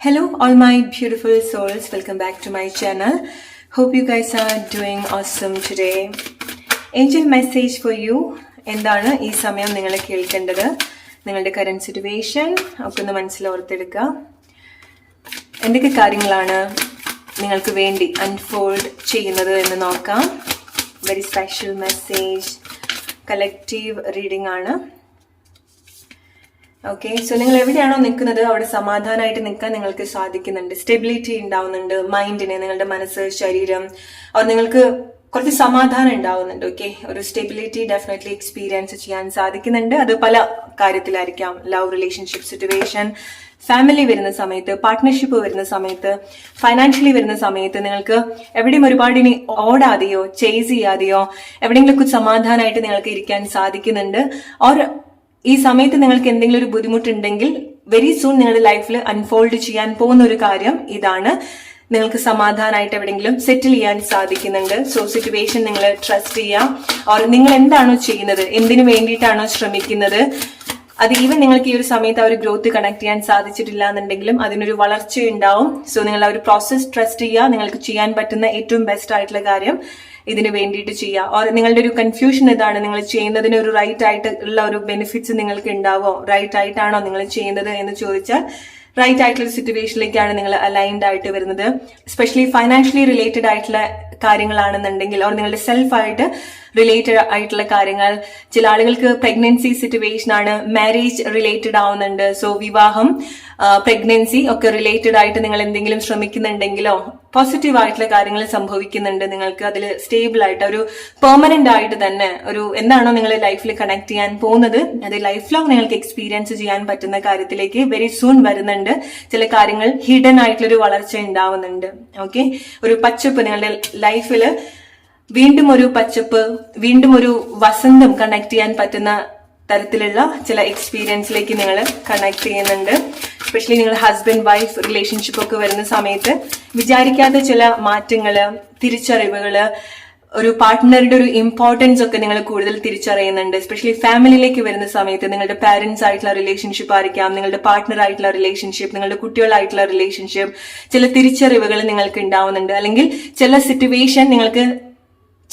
Hello, all my beautiful souls. Welcome back to my channel. Hope you guys are doing awesome today. Angel message for you. എന്താണ് ഈ സമയം നിങ്ങൾ കേൾക്കേണ്ടത്? നിങ്ങളുടെ current situation ഒക്കെ ഒന്ന് മനസ്സിലോർത്തെടുക്കുക. എന്തൊക്കെ കാര്യങ്ങളാണ് നിങ്ങൾക്ക് വേണ്ടി അൺഫോൾഡ് ചെയ്യുന്നത് എന്ന് നോക്കാം. Very special message, collective reading ആണ്. ഓക്കെ, സോ നിങ്ങൾ എവിടെയാണോ നിൽക്കുന്നത് അവിടെ സമാധാനമായിട്ട് നിൽക്കാൻ നിങ്ങൾക്ക് സാധിക്കുന്നുണ്ട്. സ്റ്റെബിലിറ്റി ഉണ്ടാവുന്നുണ്ട് മൈൻഡിന്, നിങ്ങളുടെ മനസ്സ്, ശരീരം. അവർ നിങ്ങൾക്ക് കുറച്ച് സമാധാനം ഉണ്ടാവുന്നുണ്ട്. ഓക്കെ, ഒരു സ്റ്റെബിലിറ്റി ഡെഫിനറ്റ്ലി എക്സ്പീരിയൻസ് ചെയ്യാൻ സാധിക്കുന്നുണ്ട്. അത് പല കാര്യത്തിലായിരിക്കാം. ലവ്, റിലേഷൻഷിപ്പ്, സിറ്റുവേഷൻ, ഫാമിലി വരുന്ന സമയത്ത്, പാർട്ട്ണർഷിപ്പ് വരുന്ന സമയത്ത്, ഫൈനാൻഷ്യലി വരുന്ന സമയത്ത് നിങ്ങൾക്ക് എവിടെയും ഒരുപാട് ഇനി ഓടാതെയോ ചേസ് ചെയ്യാതെയോ എവിടെയെങ്കിലും സമാധാനമായിട്ട് നിങ്ങൾക്ക് ഇരിക്കാൻ സാധിക്കുന്നുണ്ട്. ഓർ ഈ സമയത്ത് നിങ്ങൾക്ക് എന്തെങ്കിലും ഒരു ബുദ്ധിമുട്ടുണ്ടെങ്കിൽ വെരി സൂൺ നിങ്ങളുടെ ലൈഫിൽ അൺഫോൾഡ് ചെയ്യാൻ പോകുന്ന ഒരു കാര്യം ഇതാണ്. നിങ്ങൾക്ക് സമാധാനമായിട്ട് എവിടെയെങ്കിലും സെറ്റിൽ ചെയ്യാൻ സാധിക്കുന്നുണ്ട്. സോ സിറ്റുവേഷൻ നിങ്ങൾ ട്രസ്റ്റ് ചെയ്യാം. ഓർ നിങ്ങൾ എന്താണോ ചെയ്യുന്നത്, എന്തിനു വേണ്ടിയിട്ടാണോ ശ്രമിക്കുന്നത്, അത് ഈവൻ നിങ്ങൾക്ക് ഈ ഒരു സമയത്ത് ആ ഒരു ഗ്രോത്ത് കണക്ട് ചെയ്യാൻ സാധിച്ചിട്ടില്ല എന്നുണ്ടെങ്കിലും അതിനൊരു വളർച്ച ഉണ്ടാവും. സോ നിങ്ങൾ ആ ഒരു പ്രോസസ് ട്രസ്റ്റ് ചെയ്യുക. നിങ്ങൾക്ക് ചെയ്യാൻ പറ്റുന്ന ഏറ്റവും ബെസ്റ്റ് ആയിട്ടുള്ള കാര്യം ഇതിന് വേണ്ടിയിട്ട് ചെയ്യുക. ഓർ നിങ്ങളുടെ ഒരു കൺഫ്യൂഷൻ ഇതാണ്, നിങ്ങൾ ചെയ്യുന്നതിന് ഒരു റൈറ്റ് ആയിട്ട് ഉള്ള ഒരു ബെനിഫിറ്റ്സ് നിങ്ങൾക്ക് ഉണ്ടാവോ, റൈറ്റ് ആയിട്ടാണോ നിങ്ങൾ ചെയ്യുന്നത് എന്ന് ചോദിച്ചാൽ റൈറ്റ് ആയിട്ടുള്ള സിറ്റുവേഷനിലേക്കാണ് നിങ്ങൾ അലൈൻഡ് ആയിട്ട് വരുന്നത്. എസ്പെഷ്യലി ഫൈനാൻഷ്യലി റിലേറ്റഡ് ആയിട്ടുള്ള കാര്യങ്ങളാണെന്നുണ്ടെങ്കിൽ ഓർ നിങ്ങളുടെ സെൽഫായിട്ട് റിലേറ്റഡ് ആയിട്ടുള്ള കാര്യങ്ങൾ. ചില ആളുകൾക്ക് പ്രഗ്നൻസി സിറ്റുവേഷൻ ആണ്, മാരേജ് റിലേറ്റഡ് ആവുന്നുണ്ട്. സോ വിവാഹം, പ്രഗ്നൻസി ഒക്കെ റിലേറ്റഡ് ആയിട്ട് നിങ്ങൾ എന്തെങ്കിലും ശ്രമിക്കുന്നുണ്ടെങ്കിലോ പോസിറ്റീവ് ആയിട്ടുള്ള കാര്യങ്ങൾ സംഭവിക്കുന്നുണ്ട്. നിങ്ങൾക്ക് അതിൽ സ്റ്റേബിൾ ആയിട്ട് ഒരു പെർമനന്റ് ആയിട്ട് തന്നെ ഒരു എന്താണോ നിങ്ങൾ ലൈഫിൽ കണക്ട് ചെയ്യാൻ പോകുന്നത് അത് ലൈഫ് ലോങ് നിങ്ങൾക്ക് എക്സ്പീരിയൻസ് ചെയ്യാൻ പറ്റുന്ന കാര്യത്തിലേക്ക് വെരി സൂൺ വരുന്നുണ്ട്. ചില കാര്യങ്ങൾ ഹിഡൻ ആയിട്ടുള്ളൊരു വളർച്ച ഉണ്ടാവുന്നുണ്ട്. ഓക്കെ, ഒരു പച്ചപ്പ് നിങ്ങളുടെ ലൈഫില് വീണ്ടും ഒരു പച്ചപ്പ്, വീണ്ടും ഒരു വസന്തം കണക്ട് ചെയ്യാൻ പറ്റുന്ന തരത്തിലുള്ള ചില എക്സ്പീരിയൻസിലേക്ക് നിങ്ങൾ കണക്ട് ചെയ്യുന്നുണ്ട്. എസ്പെഷ്യലി നിങ്ങൾ ഹസ്ബൻഡ് വൈഫ് റിലേഷൻഷിപ്പ് ഒക്കെ വരുന്ന സമയത്ത് വിചാരിക്കാത്ത ചില മാറ്റങ്ങള്, തിരിച്ചറിവുകള്, ഒരു പാർട്ട്ണറുടെ ഒരു ഇമ്പോർട്ടൻസ് ഒക്കെ നിങ്ങൾ കൂടുതൽ തിരിച്ചറിയുന്നുണ്ട്. എസ്പെഷ്യലി ഫാമിലിയിലേക്ക് വരുന്ന സമയത്ത് നിങ്ങളുടെ പാരന്റ്സ് ആയിട്ടുള്ള റിലേഷൻഷിപ്പ് ആയിരിക്കാം, നിങ്ങളുടെ പാർട്ട്ണർ ആയിട്ടുള്ള റിലേഷൻഷിപ്പ്, നിങ്ങളുടെ കുട്ടികളായിട്ടുള്ള റിലേഷൻഷിപ്പ്, ചില തിരിച്ചറിവുകൾ നിങ്ങൾക്ക് ഉണ്ടാവുന്നുണ്ട്. അല്ലെങ്കിൽ ചില സിറ്റുവേഷൻ നിങ്ങൾക്ക്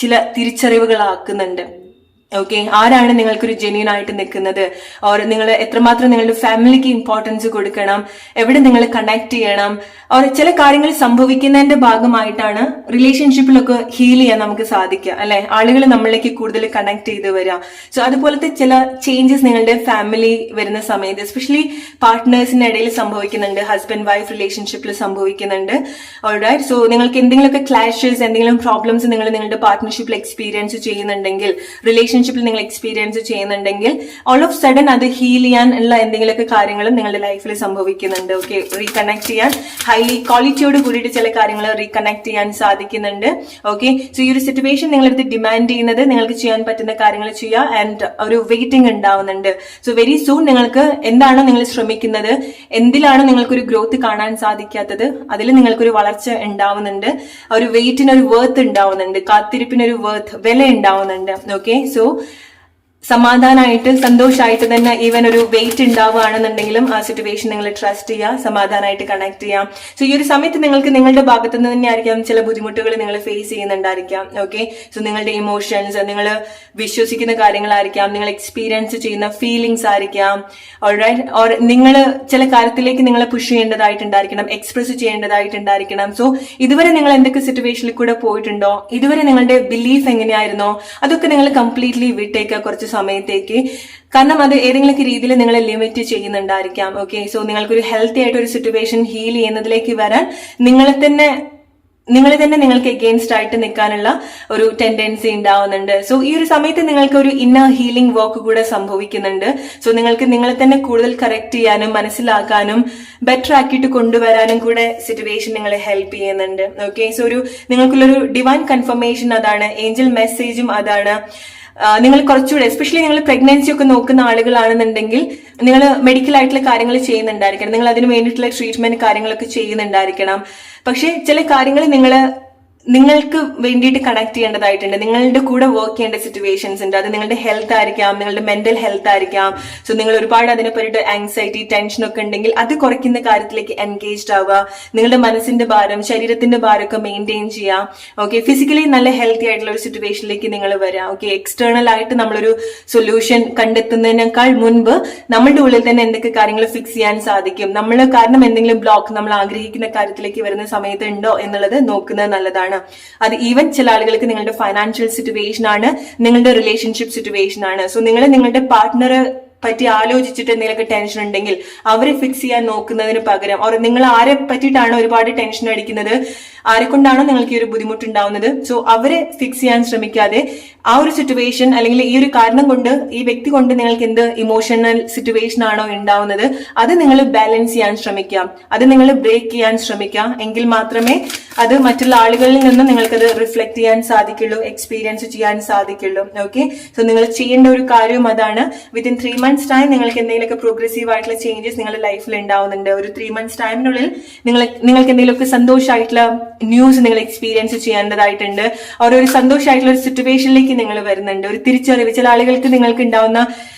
ചില തിരിച്ചറിവുകളാക്കുന്നുണ്ട്. ഓക്കെ, ആരാണ് നിങ്ങൾക്കൊരു ജെന്യൂൻ ആയിട്ട് നിൽക്കുന്നത്, ഓർ നിങ്ങൾ എത്രമാത്രം നിങ്ങളുടെ ഫാമിലിക്ക് ഇമ്പോർട്ടൻസ് കൊടുക്കണം, എവിടെ നിങ്ങൾ കണക്ട് ചെയ്യണം, ഓർ ചില കാര്യങ്ങൾ സംഭവിക്കുന്നതിന്റെ ഭാഗമായിട്ടാണ് റിലേഷൻഷിപ്പിലൊക്കെ ഹീൽ ചെയ്യാൻ നമുക്ക് സാധിക്കുക, അല്ലെ? ആളുകൾ നമ്മളിലേക്ക് കൂടുതൽ കണക്ട് ചെയ്ത് വരിക. സോ അതുപോലത്തെ ചില ചേഞ്ചസ് നിങ്ങളുടെ ഫാമിലി വരുന്ന സമയത്ത് എസ്പെഷ്യലി പാർട്ട്നേഴ്സിന്റെ ഇടയിൽ സംഭവിക്കുന്നുണ്ട്, ഹസ്ബൻഡ് വൈഫ് റിലേഷൻഷിപ്പിൽ സംഭവിക്കുന്നുണ്ട്. ഓൾറൈറ്റ്, സോ നിങ്ങൾക്ക് എന്തെങ്കിലുമൊക്കെ ക്ലാഷസ്, എന്തെങ്കിലും പ്രോബ്ലംസ് നിങ്ങൾ നിങ്ങളുടെ പാർട്ട്ണർഷിപ്പിൽ എക്സ്പീരിയൻസ് ചെയ്യുന്നുണ്ടെങ്കിൽ, റിലേഷൻഷിപ്പിൽ നിങ്ങൾ എക്സ്പീരിയൻസ് ചെയ്യുന്നുണ്ടെങ്കിൽ ഓൾ ഓഫ് സഡൻ അത് ഹീൽ ചെയ്യാൻ ഉള്ള എന്തെങ്കിലുമൊക്കെ കാര്യങ്ങളും നിങ്ങളുടെ ലൈഫിൽ സംഭവിക്കുന്നുണ്ട്. ഓക്കെ, റീകണക്ട് ചെയ്യാൻ ഹൈലി ക്വാളിറ്റിയോട് കൂടിയിട്ട് ചില കാര്യങ്ങൾ റീകണക്ട് ചെയ്യാൻ സാധിക്കുന്നുണ്ട്. ഓക്കെ, സോ ഈ ഒരു സിറ്റുവേഷൻ നിങ്ങളടുത്ത് ഡിമാൻഡ് ചെയ്യുന്നത് നിങ്ങൾക്ക് ചെയ്യാൻ പറ്റുന്ന കാര്യങ്ങൾ ചെയ്യുക ആൻഡ് ഒരു വെയിറ്റിംഗ് ഉണ്ടാവുന്നുണ്ട്. സോ വെരി സൂൺ നിങ്ങൾക്ക് എന്താണോ നിങ്ങൾ ശ്രമിക്കുന്നത്, എന്തിലാണോ നിങ്ങൾക്കൊരു ഗ്രോത്ത് കാണാൻ സാധിക്കാത്തത് അതിൽ നിങ്ങൾക്കൊരു വളർച്ച ഉണ്ടാവുന്നുണ്ട്. ഒരു വെയിറ്റിന് ഒരു വർത്ത് ഉണ്ടാവുന്നുണ്ട്, കാത്തിരിപ്പിനൊരു വർത്ത്, വില ഉണ്ടാവുന്നുണ്ട്. ഓക്കെ, സോ സമാധാനമായിട്ട് സന്തോഷമായിട്ട് തന്നെ ഈവൻ ഒരു വെയിറ്റ് ഉണ്ടാവുകയാണെന്നുണ്ടെങ്കിലും ആ സിറ്റുവേഷൻ നിങ്ങൾ ട്രസ്റ്റ് ചെയ്യുക, സമാധാനമായിട്ട് കണക്ട് ചെയ്യാം. സോ ഈ ഒരു സമയത്ത് നിങ്ങൾക്ക് നിങ്ങളുടെ ഭാഗത്തു നിന്ന് തന്നെ ആയിരിക്കാം ചില ബുദ്ധിമുട്ടുകൾ നിങ്ങൾ ഫേസ് ചെയ്യുന്നുണ്ടായിരിക്കാം. ഓക്കെ, സോ നിങ്ങളുടെ ഇമോഷൻസ്, നിങ്ങൾ വിശ്വസിക്കുന്ന കാര്യങ്ങളായിരിക്കാം, നിങ്ങൾ എക്സ്പീരിയൻസ് ചെയ്യുന്ന ഫീലിങ്സ് ആയിരിക്കാം. ഓൾറൈറ്റ്, ഓർ നിങ്ങൾ ചില കാര്യത്തിലേക്ക് നിങ്ങളെ പുഷ് ചെയ്യേണ്ടതായിട്ടുണ്ടായിരിക്കണം, എക്സ്പ്രസ് ചെയ്യേണ്ടതായിട്ടുണ്ടായിരിക്കണം. സോ ഇതുവരെ നിങ്ങൾ എന്തൊക്കെ സിറ്റുവേഷനിൽ കൂടെ പോയിട്ടുണ്ടോ, ഇതുവരെ നിങ്ങളുടെ ബിലീഫ് എങ്ങനെയായിരുന്നോ അതൊക്കെ നിങ്ങൾ കംപ്ലീറ്റ്ലി വിട്ടേക്കുക കുറച്ച് സമയത്തേക്ക്. കാരണം അത് ഏതെങ്കിലും രീതിയിൽ നിങ്ങളെ ലിമിറ്റ് ചെയ്യുന്നുണ്ടായിരിക്കാം. ഓക്കെ, സോ നിങ്ങൾക്കൊരു ഹെൽത്തി ആയിട്ട് ഒരു സിറ്റുവേഷൻ ഹീൽ ചെയ്യുന്നതിലേക്ക് വരാൻ നിങ്ങളെ തന്നെ നിങ്ങൾക്ക് എഗെയിൻസ്റ്റ് ആയിട്ട് നിൽക്കാനുള്ള ഒരു ടെൻഡൻസി ഉണ്ടാവുന്നുണ്ട്. സോ ഈ ഒരു സമയത്ത് നിങ്ങൾക്ക് ഒരു ഇന്നർ ഹീലിംഗ് വർക്ക് കൂടെ സംഭവിക്കുന്നുണ്ട്. സോ നിങ്ങൾക്ക് നിങ്ങളെ തന്നെ കൂടുതൽ കറക്റ്റ് ചെയ്യാനും മനസ്സിലാക്കാനും ബെറ്റർ ആക്കിയിട്ട് കൊണ്ടുവരാനും കൂടെ സിറ്റുവേഷൻ നിങ്ങളെ ഹെൽപ്പ് ചെയ്യുന്നുണ്ട്. ഓക്കെ, സോ നിങ്ങൾക്കുള്ളൊരു ഡിവൈൻ കൺഫർമേഷൻ അതാണ്, ഏഞ്ചൽ മെസ്സേജും അതാണ്. നിങ്ങൾ കുറച്ചുകൂടെ എസ്പെഷ്യലി നിങ്ങൾ പ്രഗ്നൻസി ഒക്കെ നോക്കുന്ന ആളുകളാണെന്നുണ്ടെങ്കിൽ നിങ്ങൾ മെഡിക്കൽ ആയിട്ടുള്ള കാര്യങ്ങൾ ചെയ്യുന്നുണ്ടായിരിക്കണം, നിങ്ങൾ അതിന് വേണ്ടിയിട്ടുള്ള ട്രീറ്റ്മെന്റ് കാര്യങ്ങളൊക്കെ ചെയ്യുന്നുണ്ടായിരിക്കണം. പക്ഷെ ചില കാര്യങ്ങൾ നിങ്ങൾ നിങ്ങൾക്ക് വേണ്ടിയിട്ട് കണക്ട് ചെയ്യേണ്ടതായിട്ടുണ്ട്. നിങ്ങളുടെ കൂടെ വർക്ക് ചെയ്യേണ്ട സിറ്റുവേഷൻസ് ഉണ്ട്. അത് നിങ്ങളുടെ ഹെൽത്ത് ആയിരിക്കാം, നിങ്ങളുടെ മെന്റൽ ഹെൽത്ത് ആയിരിക്കാം. സോ നിങ്ങൾ ഒരുപാട് അതിനെ പറ്റിയിട്ട് ആങ്സൈറ്റി, ടെൻഷൻ ഒക്കെ ഉണ്ടെങ്കിൽ അത് കുറയ്ക്കുന്ന കാര്യത്തിലേക്ക് എൻഗേജ്ഡ് ആവുക. നിങ്ങളുടെ മനസ്സിന്റെ ഭാരം, ശരീരത്തിന്റെ ഭാരമൊക്കെ മെയിൻറ്റെയിൻ ചെയ്യാം. ഓക്കെ, ഫിസിക്കലി നല്ല ഹെൽത്തി ആയിട്ടുള്ള ഒരു സിറ്റുവേഷനിലേക്ക് നിങ്ങൾ വരാം. ഓക്കെ, എക്സ്റ്റേണൽ ആയിട്ട് നമ്മളൊരു സൊല്യൂഷൻ കണ്ടെത്തുന്നതിനേക്കാൾ മുൻപ് നമ്മളുടെ ഉള്ളിൽ തന്നെ എന്തൊക്കെ കാര്യങ്ങൾ ഫിക്സ് ചെയ്യാൻ സാധിക്കും, നമ്മൾ കാരണം എന്തെങ്കിലും ബ്ലോക്ക് നമ്മൾ ആഗ്രഹിക്കുന്ന കാര്യത്തിലേക്ക് വരുന്ന സമയത്ത് ഉണ്ടോ എന്നുള്ളത് നോക്കുന്നത് നല്ലതാണ്. അത് ഈവൻ ചില ആളുകൾക്ക് നിങ്ങളുടെ ഫൈനാൻഷ്യൽ സിറ്റുവേഷൻ ആണ്, നിങ്ങളുടെ റിലേഷൻഷിപ്പ് സിറ്റുവേഷൻ ആണ്. സോ നിങ്ങൾ നിങ്ങളുടെ പാർട്ട്ണറെ പറ്റി ആലോചിച്ചിട്ട് എന്തെങ്കിലുമൊക്കെ ടെൻഷൻ ഉണ്ടെങ്കിൽ അവരെ ഫിക്സ് ചെയ്യാൻ നോക്കുന്നതിന് പകരം, ഓർ നിങ്ങൾ ആരെ പറ്റിയിട്ടാണോ ഒരുപാട് ടെൻഷൻ അടിക്കുന്നത്, ആരെ കൊണ്ടാണോ നിങ്ങൾക്ക് ഈ ഒരു ബുദ്ധിമുട്ടുണ്ടാവുന്നത്, സോ അവരെ ഫിക്സ് ചെയ്യാൻ ശ്രമിക്കാതെ ആ ഒരു സിറ്റുവേഷൻ അല്ലെങ്കിൽ ഈ ഒരു കാരണം കൊണ്ട്, ഈ വ്യക്തി കൊണ്ട് നിങ്ങൾക്ക് എന്ത് ഇമോഷണൽ സിറ്റുവേഷൻ ആണോ ഉണ്ടാവുന്നത് അത് നിങ്ങൾ ബാലൻസ് ചെയ്യാൻ ശ്രമിക്കാം, അത് നിങ്ങൾ ബ്രേക്ക് ചെയ്യാൻ ശ്രമിക്കാം. എങ്കിൽ മാത്രമേ അത് മറ്റുള്ള ആളുകളിൽ നിന്ന് നിങ്ങൾക്കത് റിഫ്ലക്ട് ചെയ്യാൻ സാധിക്കുള്ളൂ, എക്സ്പീരിയൻസ് ചെയ്യാൻ സാധിക്കുള്ളൂ. ഓക്കെ, സോ നിങ്ങൾ ചെയ്യേണ്ട ഒരു കാര്യവും അതാണ്. വിത്തിൻ 3 months ടൈം നിങ്ങൾക്ക് എന്തെങ്കിലുമൊക്കെ പ്രോഗ്രസീവ് ആയിട്ടുള്ള ചേഞ്ചസ് നിങ്ങളുടെ ലൈഫിൽ ഉണ്ടാവുന്നുണ്ട്. ഒരു 3 months ടൈമിനുള്ളിൽ നിങ്ങൾക്ക് എന്തെങ്കിലുമൊക്കെ സന്തോഷമായിട്ടുള്ള ന്യൂസ് നിങ്ങൾ എക്സ്പീരിയൻസ് ചെയ്യേണ്ടതായിട്ടുണ്ട്. ഒരു സന്തോഷമായിട്ടുള്ള ഒരു സിറ്റുവേഷനിലേക്ക് നിങ്ങൾ വരുന്നുണ്ട്. ഒരു തിരിച്ചറിവ്, ചില ആളുകൾക്ക് നിങ്ങൾക്ക് ഉണ്ടാവുന്ന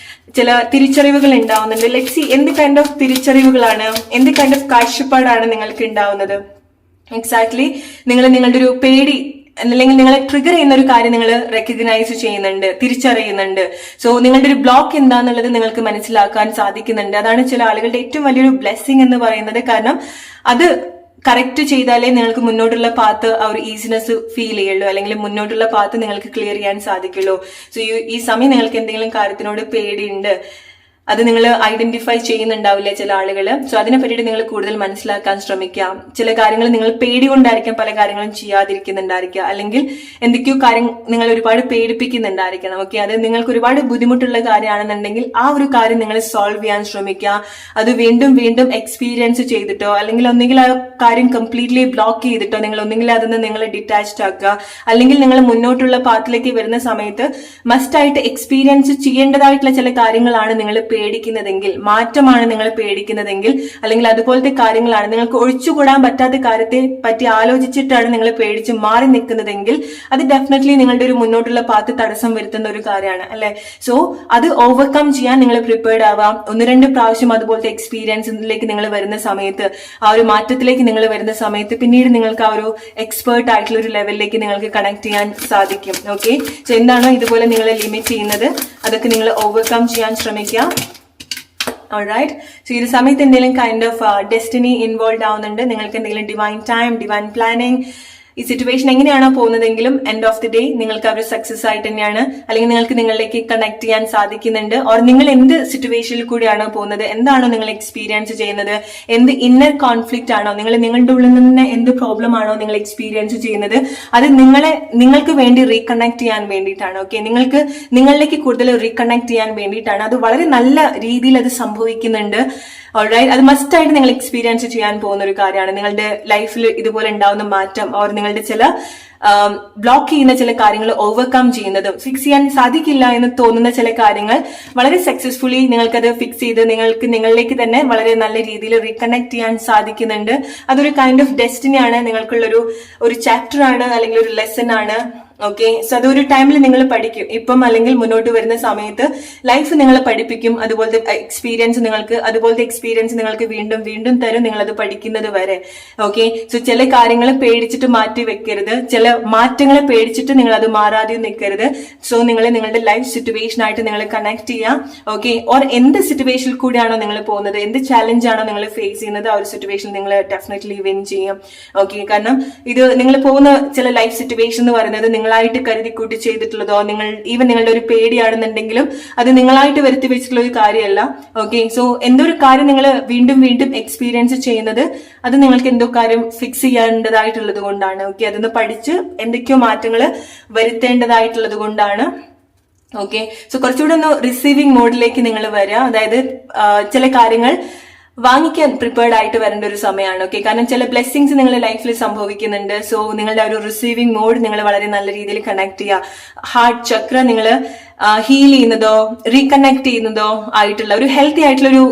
ചില തിരിച്ചറിവുകൾ ഉണ്ടാവുന്നുണ്ട്. ലെറ്റ്സ് സീ എന്ത് കൈൻഡ് ഓഫ് തിരിച്ചറിവുകളാണ്, എന്ത് കൈൻഡ് ഓഫ് കാഴ്ചപ്പാടാണ് നിങ്ങൾക്ക് ഉണ്ടാവുന്നത്. എക്സാക്ട്ലി നിങ്ങൾ നിങ്ങളുടെ ഒരു പേടി അല്ലെങ്കിൽ നിങ്ങളെ ട്രിഗർ ചെയ്യുന്ന ഒരു കാര്യം നിങ്ങൾ റെക്കഗ്നൈസ് ചെയ്യുന്നുണ്ട്, തിരിച്ചറിയുന്നുണ്ട്. സോ നിങ്ങളുടെ ഒരു ബ്ലോക്ക് എന്താന്നുള്ളത് നിങ്ങൾക്ക് മനസ്സിലാക്കാൻ സാധിക്കുന്നുണ്ട്. അതാണ് ചില ആളുകളുടെ ഏറ്റവും വലിയൊരു ബ്ലെസ്സിങ് എന്ന് പറയുന്നത്. കാരണം അത് കറക്റ്റ് ചെയ്താലേ നിങ്ങൾക്ക് മുന്നോട്ടുള്ള പാത്ത് ആ ഒരു ഈസിനെസ് ഫീൽ ചെയ്യുള്ളൂ, അല്ലെങ്കിൽ മുന്നോട്ടുള്ള പാത്ത് നിങ്ങൾക്ക് ക്ലിയർ ചെയ്യാൻ സാധിക്കുള്ളൂ. സോ ഈ സമയം നിങ്ങൾക്ക് എന്തെങ്കിലും കാര്യത്തിനോട് പേടിയുണ്ട്, അത് നിങ്ങൾ ഐഡന്റിഫൈ ചെയ്യുന്നുണ്ടാവില്ല ചില ആളുകൾ. സോ അതിനെ പറ്റിയിട്ട് നിങ്ങൾ കൂടുതൽ മനസ്സിലാക്കാൻ ശ്രമിക്കാം. ചില കാര്യങ്ങൾ നിങ്ങൾ പേടി കൊണ്ടായിരിക്കാം പല കാര്യങ്ങളും ചെയ്യാതിരിക്കുന്നുണ്ടായിരിക്കുക, അല്ലെങ്കിൽ എന്തൊക്കെയോ കാര്യം നിങ്ങൾ ഒരുപാട് പേടിപ്പിക്കുന്നുണ്ടായിരിക്കണം. ഓക്കെ, അത് നിങ്ങൾക്ക് ഒരുപാട് ബുദ്ധിമുട്ടുള്ള കാര്യമാണെന്നുണ്ടെങ്കിൽ ആ ഒരു കാര്യം നിങ്ങൾ സോൾവ് ചെയ്യാൻ ശ്രമിക്കുക. അത് വീണ്ടും വീണ്ടും എക്സ്പീരിയൻസ് ചെയ്തിട്ടോ, അല്ലെങ്കിൽ ഒന്നെങ്കിൽ ആ കാര്യം കംപ്ലീറ്റ്ലി ബ്ലോക്ക് ചെയ്തിട്ടോ നിങ്ങൾ ഒന്നെങ്കിൽ അതിന് നിങ്ങൾ ഡിറ്റാച്ച്ഡ് ആക്കുക, അല്ലെങ്കിൽ നിങ്ങൾ മുന്നോട്ടുള്ള പാത്തിലേക്ക് വരുന്ന സമയത്ത് മസ്റ്റായിട്ട് എക്സ്പീരിയൻസ് ചെയ്യേണ്ടതായിട്ടുള്ള ചില കാര്യങ്ങളാണ് നിങ്ങൾ പേടിക്കുന്നതെങ്കിൽ, മാറ്റമാണ് നിങ്ങൾ പേടിക്കുന്നതെങ്കിൽ, അല്ലെങ്കിൽ അതുപോലത്തെ കാര്യങ്ങളാണ് നിങ്ങൾക്ക് ഒഴിച്ചുകൂടാൻ പറ്റാത്ത കാര്യത്തെ പറ്റി ആലോചിച്ചിട്ടാണ് നിങ്ങൾ പേടിച്ച് മാറി നിൽക്കുന്നതെങ്കിൽ അത് ഡെഫിനറ്റ്ലി നിങ്ങളുടെ ഒരു മുന്നോട്ടുള്ള പാത്ത് തടസ്സം വരുത്തുന്ന ഒരു കാര്യമാണ്, അല്ലെ? സോ അത് ഓവർകം ചെയ്യാൻ നിങ്ങൾ പ്രിപ്പയർഡ് ആവാം. 1-2 പ്രാവശ്യം അതുപോലത്തെ എക്സ്പീരിയൻസിലേക്ക് നിങ്ങൾ വരുന്ന സമയത്ത്, ആ ഒരു മാറ്റത്തിലേക്ക് നിങ്ങൾ വരുന്ന സമയത്ത് പിന്നീട് നിങ്ങൾക്ക് ആ ഒരു എക്സ്പേർട്ട് ആയിട്ടുള്ള ഒരു ലെവലിലേക്ക് നിങ്ങൾക്ക് കണക്ട് ചെയ്യാൻ സാധിക്കും. ഓക്കെ, സോ എന്താണോ ഇതുപോലെ നിങ്ങളെ ലിമിറ്റ് ചെയ്യുന്നത് അതൊക്കെ നിങ്ങൾ ഓവർകം ചെയ്യാൻ ശ്രമിക്കാം. ഓൾറൈറ്റ്, സോ ഈ ഒരു സമയത്ത് എന്തെങ്കിലും കൈൻഡ് ഓഫ് ഡെസ്റ്റിനി ഇൻവോൾവ് ആവുന്നുണ്ട്, നിങ്ങൾക്ക് എന്തെങ്കിലും ഡിവൈൻ ടൈം, ഡിവൈൻ പ്ലാനിങ്, ഈ സിറ്റുവേഷൻ എങ്ങനെയാണോ പോകുന്നതെങ്കിലും എൻഡ് ഓഫ് ദി ഡേ നിങ്ങൾക്ക് അവർ സക്സസ് ആയിട്ട് തന്നെയാണ്, അല്ലെങ്കിൽ നിങ്ങൾക്ക് നിങ്ങളിലേക്ക് കണക്ട് ചെയ്യാൻ സാധിക്കുന്നുണ്ട്. ഓർ നിങ്ങൾ എന്ത് സിറ്റുവേഷനിൽ കൂടിയാണോ പോകുന്നത്, എന്താണോ നിങ്ങൾ എക്സ്പീരിയൻസ് ചെയ്യുന്നത്, എന്ത് ഇന്നർ കോൺഫ്ലിക്റ്റ് ആണോ, നിങ്ങളുടെ ഉള്ളിൽ നിന്ന് എന്ത് പ്രോബ്ലം ആണോ നിങ്ങൾ എക്സ്പീരിയൻസ് ചെയ്യുന്നത്, അത് നിങ്ങൾക്ക് വേണ്ടി റീകണക്ട് ചെയ്യാൻ വേണ്ടിയിട്ടാണ്. ഓക്കെ, നിങ്ങളിലേക്ക് കൂടുതൽ റീകണക്ട് ചെയ്യാൻ വേണ്ടിയിട്ടാണ്. അത് വളരെ നല്ല രീതിയിൽ അത് സംഭവിക്കുന്നുണ്ട്. ഓൾറൈറ്റ്, അത് മസ്റ്റായിട്ട് നിങ്ങൾ എക്സ്പീരിയൻസ് ചെയ്യാൻ പോകുന്ന ഒരു കാര്യമാണ്. നിങ്ങളുടെ ലൈഫിൽ ഇതുപോലെ ഉണ്ടാവുന്ന മാറ്റം, ഓർ നിങ്ങളുടെ ചില ബ്ലോക്ക് ചെയ്യുന്ന ചില കാര്യങ്ങൾ ഓവർകം ചെയ്യുന്നതും, ഫിക്സ് ചെയ്യാൻ സാധിക്കില്ല എന്ന് തോന്നുന്ന ചില കാര്യങ്ങൾ വളരെ സക്സസ്ഫുള്ളി നിങ്ങൾക്കത് ഫിക്സ് ചെയ്ത് നിങ്ങളിലേക്ക് തന്നെ വളരെ നല്ല രീതിയിൽ റീകണക്ട് ചെയ്യാൻ സാധിക്കുന്നുണ്ട്. അതൊരു കൈൻഡ് ഓഫ് ഡെസ്റ്റിനി ആണ്, നിങ്ങൾക്കുള്ളൊരു ചാപ്റ്റർ ആണ്, അല്ലെങ്കിൽ ഒരു ലെസൺ ആണ്. ഓക്കെ, സോ അതൊരു ടൈമിൽ നിങ്ങൾ പഠിക്കും. ഇപ്പം അല്ലെങ്കിൽ മുന്നോട്ട് വരുന്ന സമയത്ത് ലൈഫ് നിങ്ങളെ പഠിപ്പിക്കും. അതുപോലത്തെ എക്സ്പീരിയൻസ് നിങ്ങൾക്ക് വീണ്ടും വീണ്ടും തരും, നിങ്ങൾ അത് പഠിക്കുന്നത് വരെ. ഓക്കെ, സോ ചില കാര്യങ്ങൾ പേടിച്ചിട്ട് മാറ്റി വെക്കരുത്, ചില മാറ്റങ്ങളെ പേടിച്ചിട്ട് നിങ്ങൾ അത് മാറാതെയും നിൽക്കരുത്. സോ നിങ്ങളുടെ ലൈഫ് സിറ്റുവേഷൻ ആയിട്ട് നിങ്ങൾ കണക്ട് ചെയ്യാം. ഓക്കെ, ഓർ എന്ത് സിറ്റുവേഷനിൽ കൂടിയാണോ നിങ്ങൾ പോകുന്നത്, എന്ത് ചാലഞ്ച് ആണോ നിങ്ങൾ ഫേസ് ചെയ്യുന്നത്, ആ ഒരു സിറ്റുവേഷൻ നിങ്ങൾ ഡെഫിനറ്റ്ലി വിൻ ചെയ്യും. ഓക്കെ, കാരണം ഇത് നിങ്ങൾ പോകുന്ന ചില ലൈഫ് സിറ്റുവേഷൻ എന്ന് പറയുന്നത് നിങ്ങളായിട്ട് കരുതിക്കൂട്ടി ചെയ്തിട്ടുള്ളതോ, നിങ്ങളുടെ ഒരു പേടിയാണെന്നുണ്ടെങ്കിലും അത് നിങ്ങളായിട്ട് വരുത്തി വെച്ചിട്ടുള്ള ഒരു കാര്യമല്ല. ഓക്കെ, സോ എന്തോ ഒരു കാര്യം നിങ്ങൾ വീണ്ടും വീണ്ടും എക്സ്പീരിയൻസ് ചെയ്യുന്നത് അത് നിങ്ങൾക്ക് എന്തോ കാര്യം ഫിക്സ് ചെയ്യേണ്ടതായിട്ടുള്ളത് കൊണ്ടാണ്. ഓക്കെ, അതൊന്ന് പഠിച്ച് എന്തൊക്കെയോ മാറ്റങ്ങൾ വരുത്തേണ്ടതായിട്ടുള്ളത് കൊണ്ടാണ്. ഓക്കെ, സോ കുറച്ചുകൂടെ ഒന്ന് റിസീവിംഗ് മോഡിലേക്ക് നിങ്ങൾ വരിക. അതായത് ചില കാര്യങ്ങൾ വാങ്ങിക്കാൻ പ്രിപ്പയർഡ് ആയിട്ട് വരേണ്ട ഒരു സമയമാണ്. ഓക്കെ, കാരണം ചില ബ്ലെസ്സിങ്സ് നിങ്ങളുടെ ലൈഫിൽ സംഭവിക്കുന്നുണ്ട്. സോ നിങ്ങളുടെ ആ ഒരു റിസീവിംഗ് മോഡ് നിങ്ങൾ വളരെ നല്ല രീതിയിൽ കണക്ട് ചെയ്യുക. ഹാർട്ട് ചക്ര നിങ്ങൾ ഹീൽ ചെയ്യുന്നതോ റീകണക്ട് ചെയ്യുന്നതോ ആയിട്ടുള്ള ഒരു ഹെൽത്തി ആയിട്ടുള്ള ഒരു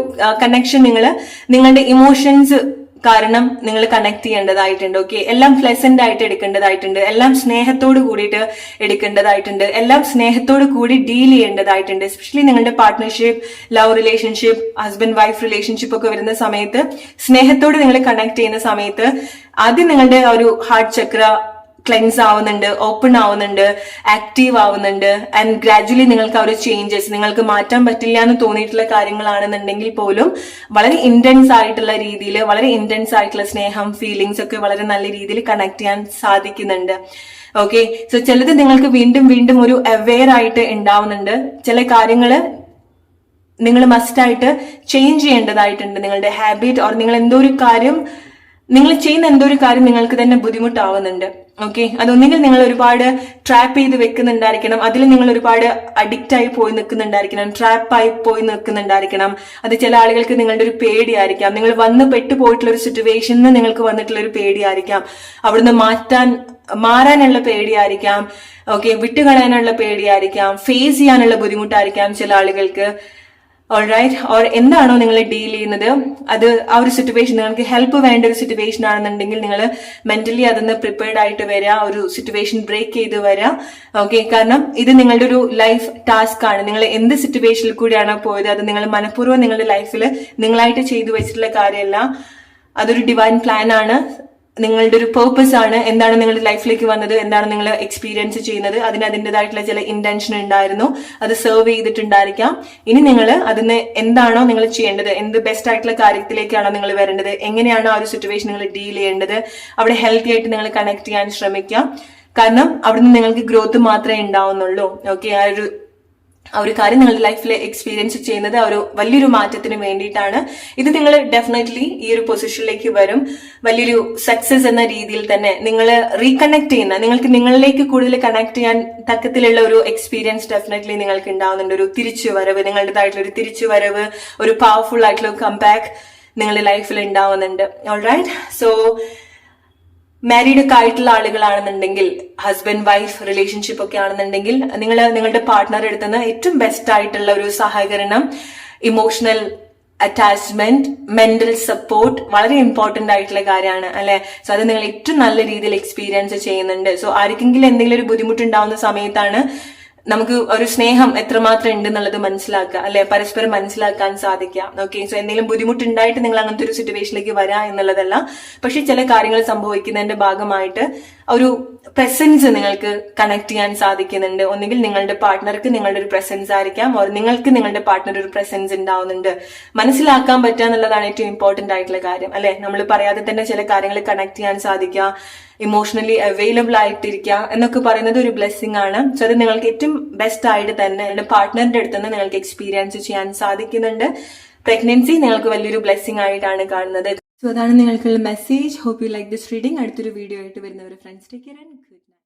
കണക്ഷൻ നിങ്ങളുടെ ഇമോഷൻസ് കാരണം നിങ്ങൾ കണക്ട് ചെയ്യേണ്ടതായിട്ടുണ്ട്. ഓക്കെ, എല്ലാം പ്ലസന്റ് ആയിട്ട് എടുക്കേണ്ടതായിട്ടുണ്ട്, എല്ലാം സ്നേഹത്തോട് കൂടിയിട്ട് എടുക്കേണ്ടതായിട്ടുണ്ട്, എല്ലാം സ്നേഹത്തോട് കൂടി ഡീൽ ചെയ്യേണ്ടതായിട്ടുണ്ട്. എസ്പെഷ്യലി നിങ്ങളുടെ partnership, love relationship, husband wife relationship ഒക്കെ വരുന്ന സമയത്ത് സ്നേഹത്തോട് നിങ്ങൾ കണക്ട് ചെയ്യുന്ന സമയത്ത് ആദ്യം നിങ്ങളുടെ ഒരു ഹാർട്ട് ചക്ര ക്ലെൻസ് ആവുന്നുണ്ട്, ഓപ്പൺ ആവുന്നുണ്ട്, ആക്റ്റീവ് ആവുന്നുണ്ട്. ആൻഡ് ഗ്രാജുവലി നിങ്ങൾക്ക് ആ ഒരു ചേഞ്ചസ്, നിങ്ങൾക്ക് മാറ്റാൻ പറ്റില്ല എന്ന് തോന്നിയിട്ടുള്ള കാര്യങ്ങളാണെന്നുണ്ടെങ്കിൽ പോലും വളരെ ഇന്റൻസ് ആയിട്ടുള്ള രീതിയിൽ, വളരെ ഇന്റൻസ് ആയിട്ടുള്ള സ്നേഹം, ഫീലിങ്സ് ഒക്കെ വളരെ നല്ല രീതിയിൽ കണക്ട് ചെയ്യാൻ സാധിക്കുന്നുണ്ട്. ഓക്കെ, സോ ചിലത് നിങ്ങൾക്ക് വീണ്ടും വീണ്ടും ഒരു അവെയർ ആയിട്ട് ഉണ്ടാവുന്നുണ്ട്. ചില കാര്യങ്ങള് നിങ്ങൾ മസ്റ്റായിട്ട് ചേഞ്ച് ചെയ്യേണ്ടതായിട്ടുണ്ട്. നിങ്ങളുടെ ഹാബിറ്റ് ഓർ നിങ്ങൾ എന്തോ ഒരു കാര്യം, നിങ്ങൾ ചെയ്യുന്ന എന്തോ ഒരു കാര്യം നിങ്ങൾക്ക് തന്നെ ബുദ്ധിമുട്ടാവുന്നുണ്ട്. ഓക്കെ, അതൊന്നെങ്കിൽ നിങ്ങൾ ഒരുപാട് ട്രാപ്പ് ചെയ്ത് വെക്കുന്നുണ്ടായിരിക്കണം, അതിൽ നിങ്ങൾ ഒരുപാട് അഡിക്റ്റ് ആയി പോയി നിൽക്കുന്നുണ്ടായിരിക്കണം, ട്രാപ്പായി പോയി നിൽക്കുന്നുണ്ടായിരിക്കണം. അത് ചില ആളുകൾക്ക് നിങ്ങളുടെ ഒരു പേടിയായിരിക്കാം, നിങ്ങൾ വന്ന് പെട്ടുപോയിട്ടുള്ള ഒരു സിറ്റുവേഷനിൽ നിങ്ങൾക്ക് വന്നിട്ടുള്ള ഒരു പേടിയായിരിക്കാം, അവിടുന്ന് മാറാനുള്ള പേടിയായിരിക്കാം, ഓക്കെ, വിട്ടുകളയാനുള്ള പേടിയായിരിക്കാം, ഫേസ് ചെയ്യാനുള്ള ബുദ്ധിമുട്ടായിരിക്കാം ചില ആളുകൾക്ക്. ഓൾറൈറ്റ്, ഓർ എന്താണോ നിങ്ങൾ ഡീൽ ചെയ്യുന്നത് അത് ആ ഒരു സിറ്റുവേഷൻ, നിങ്ങൾക്ക് ഹെൽപ്പ് വേണ്ട ഒരു സിറ്റുവേഷൻ ആണെന്നുണ്ടെങ്കിൽ നിങ്ങൾ മെന്റലി അതിന് പ്രിപ്പയർഡ് ആയിട്ട് വരിക, ഒരു സിറ്റുവേഷൻ ബ്രേക്ക് ചെയ്ത് വരിക. ഓക്കെ, കാരണം ഇത് നിങ്ങളുടെ ഒരു ലൈഫ് ടാസ്ക് ആണ്. നിങ്ങൾ എന്ത് സിറ്റുവേഷനിൽ കൂടിയാണോ പോയത് അത് നിങ്ങൾ മനഃപൂർവ്വം നിങ്ങളുടെ ലൈഫിൽ നിങ്ങളായിട്ട് ചെയ്തു വെച്ചിട്ടുള്ള കാര്യമല്ല, അതൊരു ഡിവൈൻ പ്ലാൻ ആണ്, നിങ്ങളുടെ ഒരു പേർപ്പസ് ആണ്. എന്താണ് നിങ്ങളുടെ ലൈഫിലേക്ക് വന്നത്, എന്താണ് നിങ്ങൾ എക്സ്പീരിയൻസ് ചെയ്യുന്നത്, അതിന് അതിൻ്റെതായിട്ടുള്ള ചില ഇന്റൻഷൻ ഉണ്ടായിരുന്നു, അത് സെർവ് ചെയ്തിട്ടുണ്ടായിരിക്കാം. ഇനി നിങ്ങൾ അതിന് എന്താണോ നിങ്ങൾ ചെയ്യേണ്ടത്, എന്ത് ബെസ്റ്റ് ആയിട്ടുള്ള കാര്യത്തിലേക്കാണോ നിങ്ങൾ വരേണ്ടത്, എങ്ങനെയാണോ ആ ഒരു സിറ്റുവേഷൻ നിങ്ങൾ ഡീൽ ചെയ്യേണ്ടത്, അവിടെ ഹെൽത്തി ആയിട്ട് നിങ്ങൾ കണക്ട് ചെയ്യാൻ ശ്രമിക്കാം. കാരണം അവിടുന്ന് നിങ്ങൾക്ക് ഗ്രോത്ത് മാത്രമേ ഉണ്ടാവുന്നുള്ളൂ. ഓക്കെ, ആ ഒരു കാര്യം നിങ്ങളുടെ ലൈഫിൽ എക്സ്പീരിയൻസ് ചെയ്യുന്നത് ഒരു വലിയൊരു മാറ്റത്തിന് വേണ്ടിയിട്ടാണ്. ഇത് നിങ്ങൾ ഡെഫിനറ്റ്ലി ഈ ഒരു പൊസിഷനിലേക്ക് വരും. വലിയൊരു സക്സസ് എന്ന രീതിയിൽ തന്നെ നിങ്ങൾ റീകണക്ട് ചെയ്യുന്ന, നിങ്ങൾക്ക് നിങ്ങളിലേക്ക് കൂടുതൽ കണക്ട് ചെയ്യാൻ തക്കത്തിലുള്ള ഒരു എക്സ്പീരിയൻസ് ഡെഫിനറ്റ്ലി നിങ്ങൾക്ക് ഉണ്ടാവുന്നുണ്ട്. ഒരു തിരിച്ചുവരവ്, നിങ്ങളുടേതായിട്ടുള്ള ഒരു തിരിച്ചുവരവ്, ഒരു പവർഫുൾ ആയിട്ടുള്ള കംബാക്ക് നിങ്ങളുടെ ലൈഫിൽ ഉണ്ടാവുന്നുണ്ട്. ഓൾറൈറ്റ്, സോ മാരീഡ് ഒക്കെ ആയിട്ടുള്ള ആളുകളാണെന്നുണ്ടെങ്കിൽ, ഹസ്ബൻഡ് വൈഫ് റിലേഷൻഷിപ്പ് ഒക്കെ ആണെന്നുണ്ടെങ്കിൽ, നിങ്ങൾ നിങ്ങളുടെ പാർട്ട്ണർ എടുത്തുന്ന ഏറ്റവും ബെസ്റ്റ് ആയിട്ടുള്ള ഒരു സഹകരണം, ഇമോഷണൽ അറ്റാച്ച്മെന്റ്, മെന്റൽ സപ്പോർട്ട് വളരെ ഇമ്പോർട്ടന്റ് ആയിട്ടുള്ള കാര്യമാണ് അല്ലെ. സോ അത് നിങ്ങൾ ഏറ്റവും നല്ല രീതിയിൽ എക്സ്പീരിയൻസ് ചെയ്യുന്നുണ്ട്. സോ ആർക്കെങ്കിലും എന്തെങ്കിലും ഒരു ബുദ്ധിമുട്ടുണ്ടാവുന്ന സമയത്താണ് നമുക്ക് ഒരു സ്നേഹം എത്രമാത്രം ഉണ്ട് എന്നുള്ളത് മനസ്സിലാക്കുക അല്ലെ, പരസ്പരം മനസ്സിലാക്കാൻ സാധിക്കാം. ഓക്കെ, സോ എന്തെങ്കിലും ബുദ്ധിമുട്ടുണ്ടായിട്ട് നിങ്ങൾ അങ്ങനത്തെ ഒരു സിറ്റുവേഷനിലേക്ക് വരാ എന്നുള്ളതല്ല, പക്ഷെ ചില കാര്യങ്ങൾ സംഭവിക്കുന്നതിന്റെ ഭാഗമായിട്ട് ഒരു പ്രസൻസ് നിങ്ങൾക്ക് കണക്ട് ചെയ്യാൻ സാധിക്കുന്നുണ്ട്. ഒന്നുകിൽ നിങ്ങളുടെ പാർട്ട്ണർക്ക് നിങ്ങളുടെ ഒരു പ്രസൻസ് ആയിരിക്കാം, ഓർ നിങ്ങൾക്ക് നിങ്ങളുടെ പാർട്ട്ണർ ഒരു പ്രസൻസ് ഉണ്ടാവുന്നുണ്ട്. മനസ്സിലാക്കാൻ പറ്റുക എന്നുള്ളതാണ് ഏറ്റവും ഇമ്പോർട്ടന്റ് ആയിട്ടുള്ള കാര്യം അല്ലെ. നമ്മൾ പറയാതെ തന്നെ ചില കാര്യങ്ങൾ കണക്ട് ചെയ്യാൻ സാധിക്കുക, ഇമോഷണലി അവൈലബിൾ ആയിട്ടിരിക്കുക എന്നൊക്കെ പറയുന്നത് ഒരു ബ്ലെസ്സിങ് ആണ്. സോ അത് നിങ്ങൾക്ക് ഏറ്റവും ബെസ്റ്റ് ആയിട്ട് തന്നെ നിങ്ങളുടെ പാർട്ട്ണറിന്റെ അടുത്ത് നിന്ന് നിങ്ങൾക്ക് എക്സ്പീരിയൻസ് ചെയ്യാൻ സാധിക്കുന്നുണ്ട്. പ്രഗ്നൻസി നിങ്ങൾക്ക് വലിയൊരു ബ്ലെസ്സിങ് ആയിട്ടാണ് കാണുന്നത്. സോ അതാണ് നിങ്ങൾക്കുള്ള message. Hope you like this reading. അടുത്തൊരു വീഡിയോ ആയിട്ട് വരുന്നവരെ ഫ്രണ്ട്സ് ടേക്ക് കെയർ ആൻഡ്